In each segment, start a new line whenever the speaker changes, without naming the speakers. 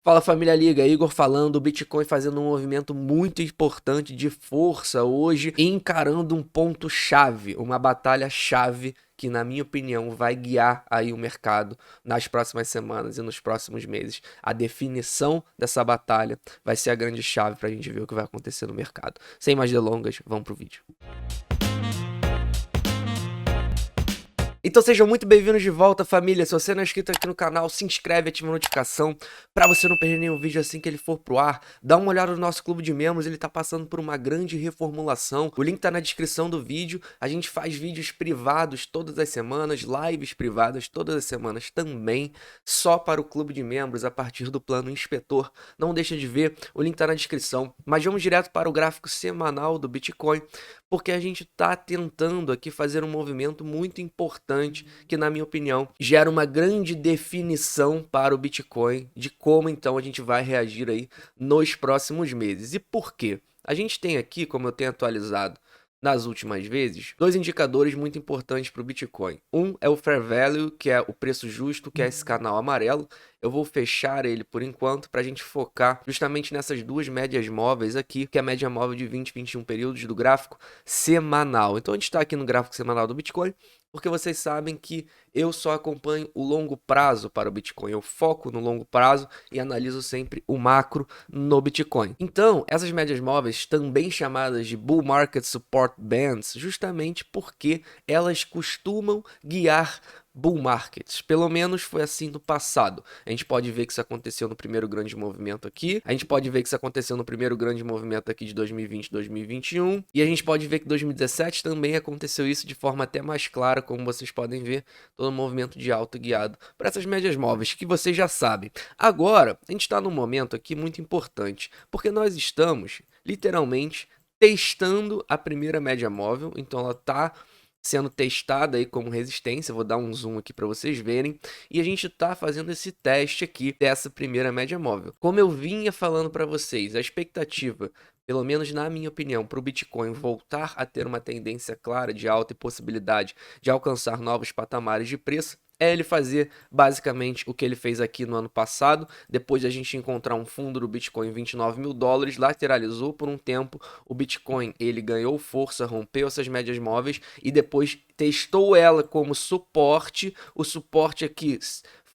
Fala família Liga, Igor falando, o Bitcoin fazendo um movimento muito importante de força hoje, encarando um ponto-chave, uma batalha-chave que, na minha opinião, vai guiar aí o mercado nas próximas semanas e nos próximos meses. A definição dessa batalha vai ser a grande chave para a gente ver o que vai acontecer no mercado. Sem mais delongas, vamos pro vídeo. Então sejam muito bem-vindos de volta, família. Se você não é inscrito aqui no canal, se inscreve, ativa a notificação para você não perder nenhum vídeo assim que ele for pro ar. Dá uma olhada no nosso clube de membros, ele tá passando por uma grande reformulação. O link tá na descrição do vídeo. A gente faz vídeos privados todas as semanas, lives privadas todas as semanas também, só para o clube de membros a partir do plano inspetor. Não deixa de ver, o link tá na descrição. Mas vamos direto para o gráfico semanal do Bitcoin, porque a gente está tentando aqui fazer um movimento muito importante que, na minha opinião, gera uma grande definição para o Bitcoin de como então a gente vai reagir aí nos próximos meses. E por quê? A gente tem aqui, como eu tenho atualizado nas últimas vezes, dois indicadores muito importantes para o Bitcoin. Um é o Fair Value, que é o preço justo, que é esse canal amarelo. Eu vou fechar ele por enquanto para a gente focar justamente nessas duas médias móveis aqui, que é a média móvel de 20 e 21 períodos do gráfico semanal. Então a gente está aqui no gráfico semanal do Bitcoin, porque vocês sabem que eu só acompanho o longo prazo para o Bitcoin. Eu foco no longo prazo e analiso sempre o macro no Bitcoin. Então, essas médias móveis, também chamadas de Bull Market Support Bands, justamente porque elas costumam guiar bull markets. Pelo menos foi assim no passado. A gente pode ver que isso aconteceu no primeiro grande movimento aqui. A gente pode ver que isso aconteceu no primeiro grande movimento aqui de 2020 e 2021. E a gente pode ver que 2017 também aconteceu isso de forma até mais clara, como vocês podem ver, todo um movimento de alta guiado para essas médias móveis, que vocês já sabem. Agora, a gente está num momento aqui muito importante, porque nós estamos, literalmente, testando a primeira média móvel. Então ela está sendo testada aí como resistência. Vou dar um zoom aqui para vocês verem. E a gente está fazendo esse teste aqui dessa primeira média móvel. Como eu vinha falando para vocês, a expectativa, pelo menos na minha opinião, para o Bitcoin voltar a ter uma tendência clara de alta e possibilidade de alcançar novos patamares de preço, é ele fazer basicamente o que ele fez aqui no ano passado. Depois de a gente encontrar um fundo do Bitcoin 29 mil dólares, lateralizou por um tempo, o Bitcoin ele ganhou força, rompeu essas médias móveis e depois testou ela como suporte. O suporte aqui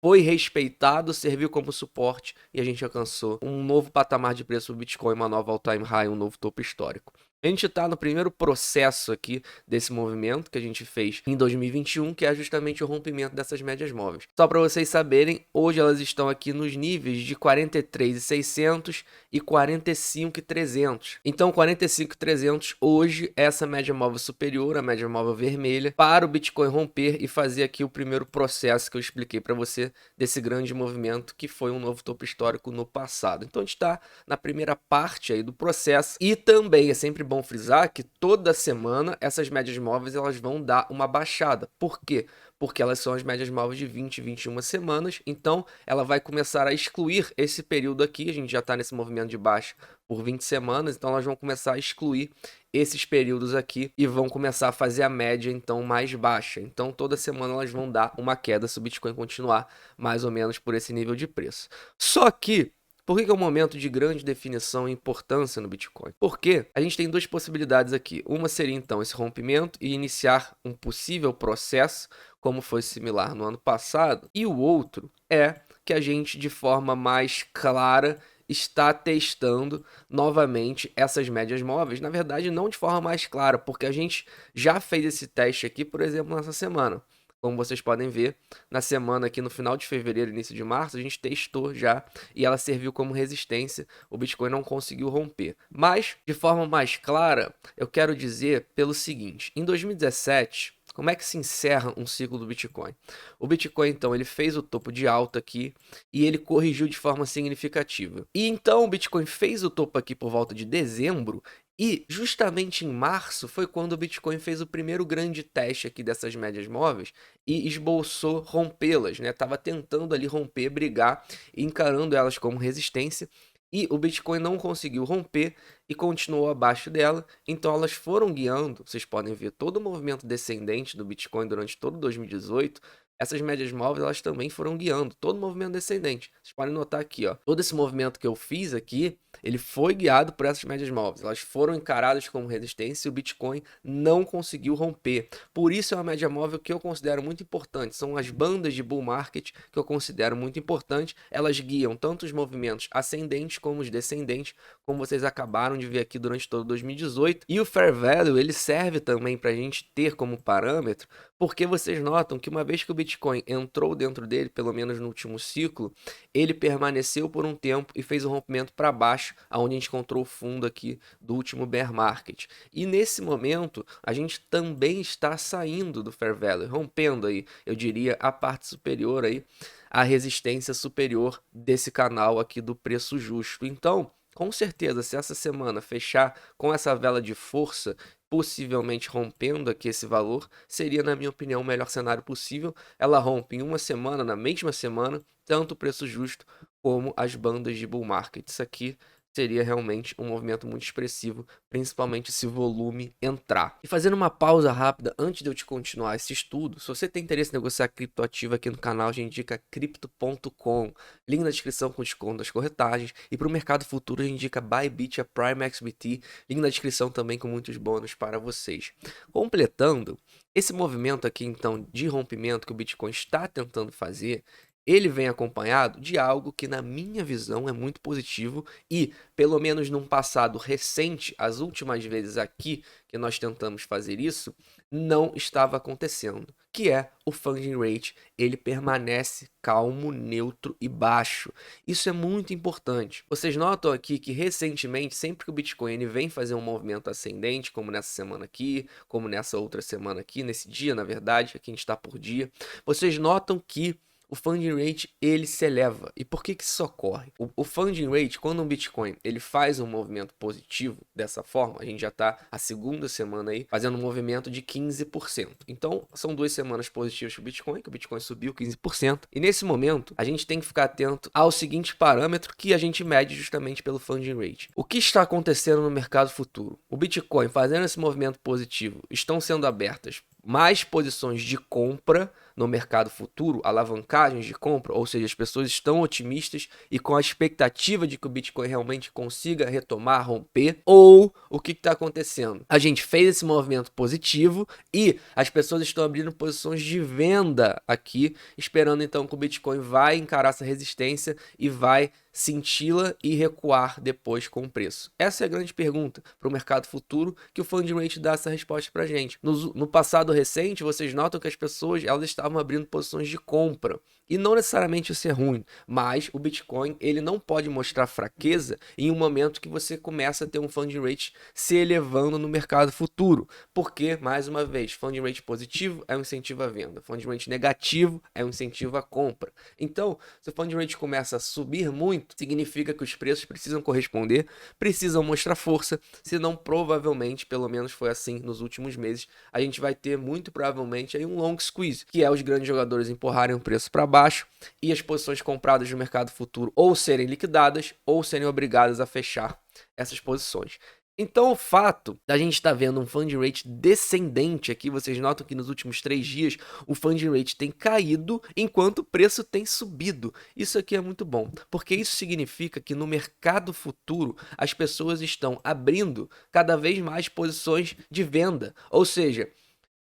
foi respeitado, serviu como suporte e a gente alcançou um novo patamar de preço do Bitcoin, uma nova all-time high, um novo topo histórico. A gente está no primeiro processo aqui desse movimento que a gente fez em 2021, que é justamente o rompimento dessas médias móveis. Só para vocês saberem, hoje elas estão aqui nos níveis de 43.600 e 45.300. Então 45.300 hoje é essa média móvel superior, a média móvel vermelha, para o Bitcoin romper e fazer aqui o primeiro processo que eu expliquei para você desse grande movimento que foi um novo topo histórico no passado. Então a gente está na primeira parte aí do processo e também é sempre bom frisar que toda semana essas médias móveis elas vão dar uma baixada. Por quê? Porque elas são as médias móveis de 20 e 21 semanas, então ela vai começar a excluir esse período aqui. A gente já está nesse movimento de baixa por 20 semanas, então elas vão começar a excluir esses períodos aqui e vão começar a fazer a média então mais baixa. Então toda semana elas vão dar uma queda se o Bitcoin continuar mais ou menos por esse nível de preço. Só que por que é um momento de grande definição e importância no Bitcoin? Porque a gente tem duas possibilidades aqui. Uma seria então esse rompimento e iniciar um possível processo, como foi similar no ano passado, e o outro é que a gente, de forma mais clara, está testando novamente essas médias móveis. Na verdade, não de forma mais clara, porque a gente já fez esse teste aqui, por exemplo, nessa semana. Como vocês podem ver, na semana aqui no final de fevereiro, início de março, a gente testou já e ela serviu como resistência. O Bitcoin não conseguiu romper. Mas, de forma mais clara, eu quero dizer pelo seguinte: em 2017, como é que se encerra um ciclo do Bitcoin? O Bitcoin, então, ele fez o topo de alta aqui e ele corrigiu de forma significativa. E então o Bitcoin fez o topo aqui por volta de dezembro. E justamente em março foi quando o Bitcoin fez o primeiro grande teste aqui dessas médias móveis e esboçou rompê-las, né? Tava tentando ali romper, brigar, encarando elas como resistência. E o Bitcoin não conseguiu romper e continuou abaixo dela. Então elas foram guiando, vocês podem ver todo o movimento descendente do Bitcoin durante todo 2018. essas médias móveis elas também foram guiando todo o movimento descendente. Vocês podem notar aqui, ó, todo esse movimento que eu fiz aqui, ele foi guiado por essas médias móveis. Elas foram encaradas como resistência e o Bitcoin não conseguiu romper. Por isso é uma média móvel que eu considero muito importante. São as bandas de bull market que eu considero muito importante. Elas guiam tanto os movimentos ascendentes como os descendentes, como vocês acabaram de ver aqui durante todo 2018. E o Fair Value, ele serve também para a gente ter como parâmetro, porque vocês notam que uma vez que o Bitcoin entrou dentro dele, pelo menos no último ciclo, ele permaneceu por um tempo e fez um rompimento para baixo, aonde a gente encontrou o fundo aqui do último bear market. E nesse momento, a gente também está saindo do Fair Value, rompendo aí, eu diria, a parte superior aí, a resistência superior desse canal aqui do preço justo. Então, com certeza, se essa semana fechar com essa vela de força, possivelmente rompendo aqui esse valor, seria, na minha opinião, o melhor cenário possível. Ela rompe em uma semana, na mesma semana, tanto o preço justo como as bandas de bull market. Isso aqui seria realmente um movimento muito expressivo, principalmente se o volume entrar. E fazendo uma pausa rápida antes de eu te continuar esse estudo, se você tem interesse em negociar criptoativo aqui no canal, a gente indica crypto.com, link na descrição com desconto das corretagens, e para o mercado futuro a gente indica Bybit, a Prime XBT, link na descrição também com muitos bônus para vocês. Completando, esse movimento aqui então de rompimento que o Bitcoin está tentando fazer, ele vem acompanhado de algo que, na minha visão, é muito positivo e, pelo menos num passado recente, as últimas vezes aqui que nós tentamos fazer isso, não estava acontecendo, que é o funding rate. Ele permanece calmo, neutro e baixo. Isso é muito importante. Vocês notam aqui que recentemente, sempre que o Bitcoin ele vem fazer um movimento ascendente, como nessa semana aqui, como nessa outra semana aqui, nesse dia, na verdade, aqui a gente está por dia, vocês notam que o funding rate ele se eleva. E por que isso ocorre? O funding rate, quando um Bitcoin ele faz um movimento positivo dessa forma, a gente já está a segunda semana aí fazendo um movimento de 15%. Então, são 2 semanas positivas para o Bitcoin, que o Bitcoin subiu 15%. E nesse momento, a gente tem que ficar atento ao seguinte parâmetro que a gente mede justamente pelo funding rate. O que está acontecendo no mercado futuro? O Bitcoin fazendo esse movimento positivo, estão sendo abertas mais posições de compra no mercado futuro, alavancagens de compra, ou seja, as pessoas estão otimistas e com a expectativa de que o Bitcoin realmente consiga retomar, romper, ou o que está acontecendo? A gente fez esse movimento positivo e as pessoas estão abrindo posições de venda aqui, esperando então que o Bitcoin vai encarar essa resistência e vai senti-la e recuar depois com o preço? Essa é a grande pergunta para o mercado futuro, que o funding rate dá essa resposta para a gente. No passado recente, vocês notam que as pessoas elas estavam abrindo posições de compra. E não necessariamente isso é ruim, mas o Bitcoin ele não pode mostrar fraqueza em um momento que você começa a ter um funding rate se elevando no mercado futuro. Porque, mais uma vez, funding rate positivo é um incentivo à venda, funding rate negativo é um incentivo à compra. Então, se o funding rate começa a subir muito, significa que os preços precisam corresponder, precisam mostrar força, senão provavelmente, pelo menos foi assim nos últimos meses, a gente vai ter muito provavelmente aí um long squeeze, que é os grandes jogadores empurrarem o preço para baixo e as posições compradas no mercado futuro ou serem liquidadas ou serem obrigadas a fechar essas posições. Então, o fato da gente estar vendo um funding rate descendente aqui, vocês notam que nos últimos 3 dias o funding rate tem caído enquanto o preço tem subido. Isso aqui é muito bom, porque isso significa que no mercado futuro as pessoas estão abrindo cada vez mais posições de venda, ou seja,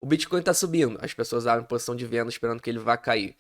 o Bitcoin está subindo, as pessoas abrem posição de venda esperando que ele vá cair.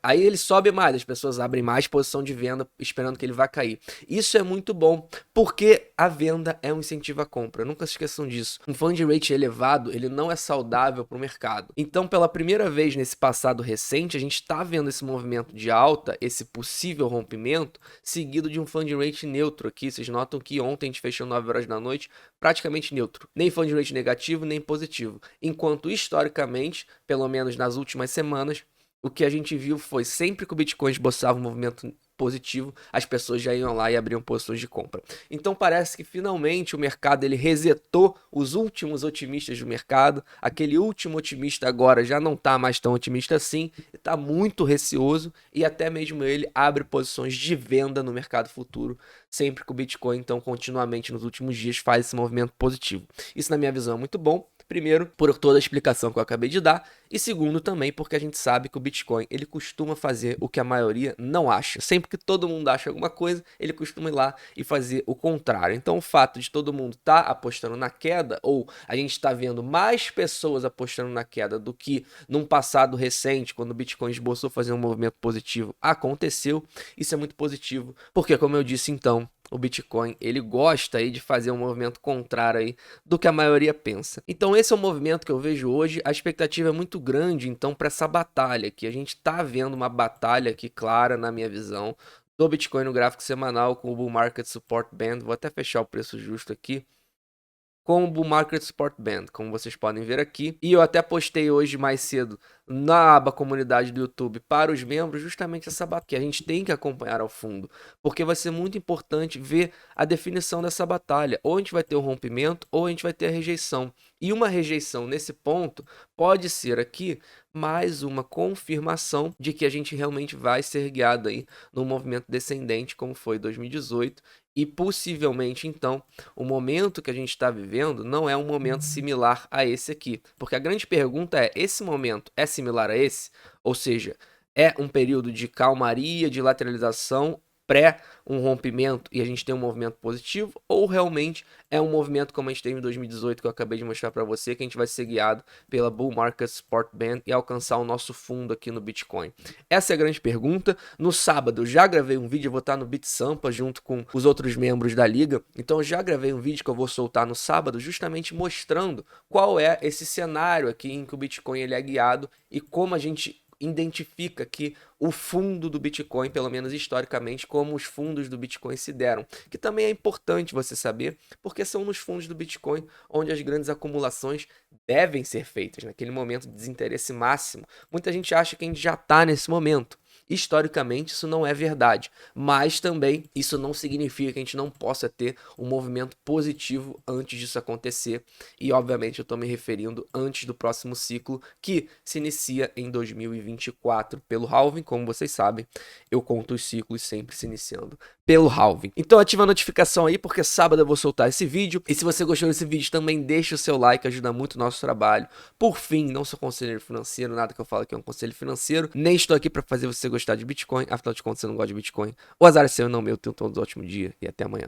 Aí ele sobe mais, as pessoas abrem mais posição de venda esperando que ele vá cair. Isso é muito bom, porque a venda é um incentivo à compra. Nunca se esqueçam disso. Um funding rate elevado, ele não é saudável para o mercado. Então, pela primeira vez nesse passado recente, a gente está vendo esse movimento de alta, esse possível rompimento, seguido de um funding rate neutro aqui. Vocês notam que ontem a gente fechou 9 horas da noite, praticamente neutro. Nem funding rate negativo, nem positivo. Enquanto historicamente, pelo menos nas últimas semanas, o que a gente viu foi sempre que o Bitcoin esboçava um movimento positivo, as pessoas já iam lá e abriam posições de compra. Então parece que finalmente o mercado ele resetou os últimos otimistas do mercado. Aquele último otimista agora já não está mais tão otimista assim, está muito receoso e até mesmo ele abre posições de venda no mercado futuro, sempre que o Bitcoin então continuamente nos últimos dias faz esse movimento positivo. Isso na minha visão é muito bom, Primeiro, por toda a explicação que eu acabei de dar, e segundo também porque a gente sabe que o Bitcoin, ele costuma fazer o que a maioria não acha. Sempre que todo mundo acha alguma coisa, ele costuma ir lá e fazer o contrário. Então o fato de todo mundo estar apostando na queda, ou a gente está vendo mais pessoas apostando na queda do que num passado recente, quando o Bitcoin esboçou fazer um movimento positivo, aconteceu. Isso é muito positivo, porque como eu disse então, o Bitcoin, ele gosta aí de fazer um movimento contrário aí do que a maioria pensa. Então esse é o movimento que eu vejo hoje, a expectativa é muito grande então para essa batalha aqui. A gente tá vendo uma batalha aqui clara na minha visão do Bitcoin no gráfico semanal com o Bull Market Support Band. Vou até fechar o preço justo aqui. Com o Bull Market Support Band, como vocês podem ver aqui. E eu até postei hoje mais cedo na aba comunidade do YouTube para os membros justamente essa batalha que a gente tem que acompanhar ao fundo, porque vai ser muito importante ver a definição dessa batalha. Ou a gente vai ter o rompimento ou a gente vai ter a rejeição. E uma rejeição nesse ponto pode ser aqui mais uma confirmação de que a gente realmente vai ser guiado aí num movimento descendente como foi 2018 e possivelmente então o momento que a gente está vivendo não é um momento similar a esse aqui. Porque a grande pergunta é, esse momento é similar a esse? Ou seja, é um período de calmaria, de lateralização, pré um rompimento e a gente tem um movimento positivo? Ou realmente é um movimento como a gente teve em 2018, que eu acabei de mostrar para você, que a gente vai ser guiado pela Bull Market Support Band e alcançar o nosso fundo aqui no Bitcoin? Essa é a grande pergunta. No sábado eu já gravei um vídeo, eu vou estar no BitSampa junto com os outros membros da liga. Então eu já gravei um vídeo que eu vou soltar no sábado, justamente mostrando qual é esse cenário aqui em que o Bitcoin ele é guiado e como a gente identifica que o fundo do Bitcoin, pelo menos historicamente, como os fundos do Bitcoin se deram, que também é importante você saber, porque são nos fundos do Bitcoin onde as grandes acumulações devem ser feitas, naquele momento de desinteresse máximo. Muita gente acha que a gente já está nesse momento. Historicamente isso não é verdade, mas também isso não significa que a gente não possa ter um movimento positivo antes disso acontecer, e obviamente eu estou me referindo antes do próximo ciclo que se inicia em 2024 pelo halving. Como vocês sabem, eu conto os ciclos sempre se iniciando pelo halving. Então ativa a notificação aí, porque sábado eu vou soltar esse vídeo, e se você gostou desse vídeo também deixa o seu like, ajuda muito o nosso trabalho. Por fim, não sou conselheiro financeiro, nada que eu falo aqui é um conselho financeiro, nem estou aqui para fazer você gostar de Bitcoin, afinal de contas você não gosta de Bitcoin. O azar é seu e não meu. Tenham todos um ótimo dia e até amanhã.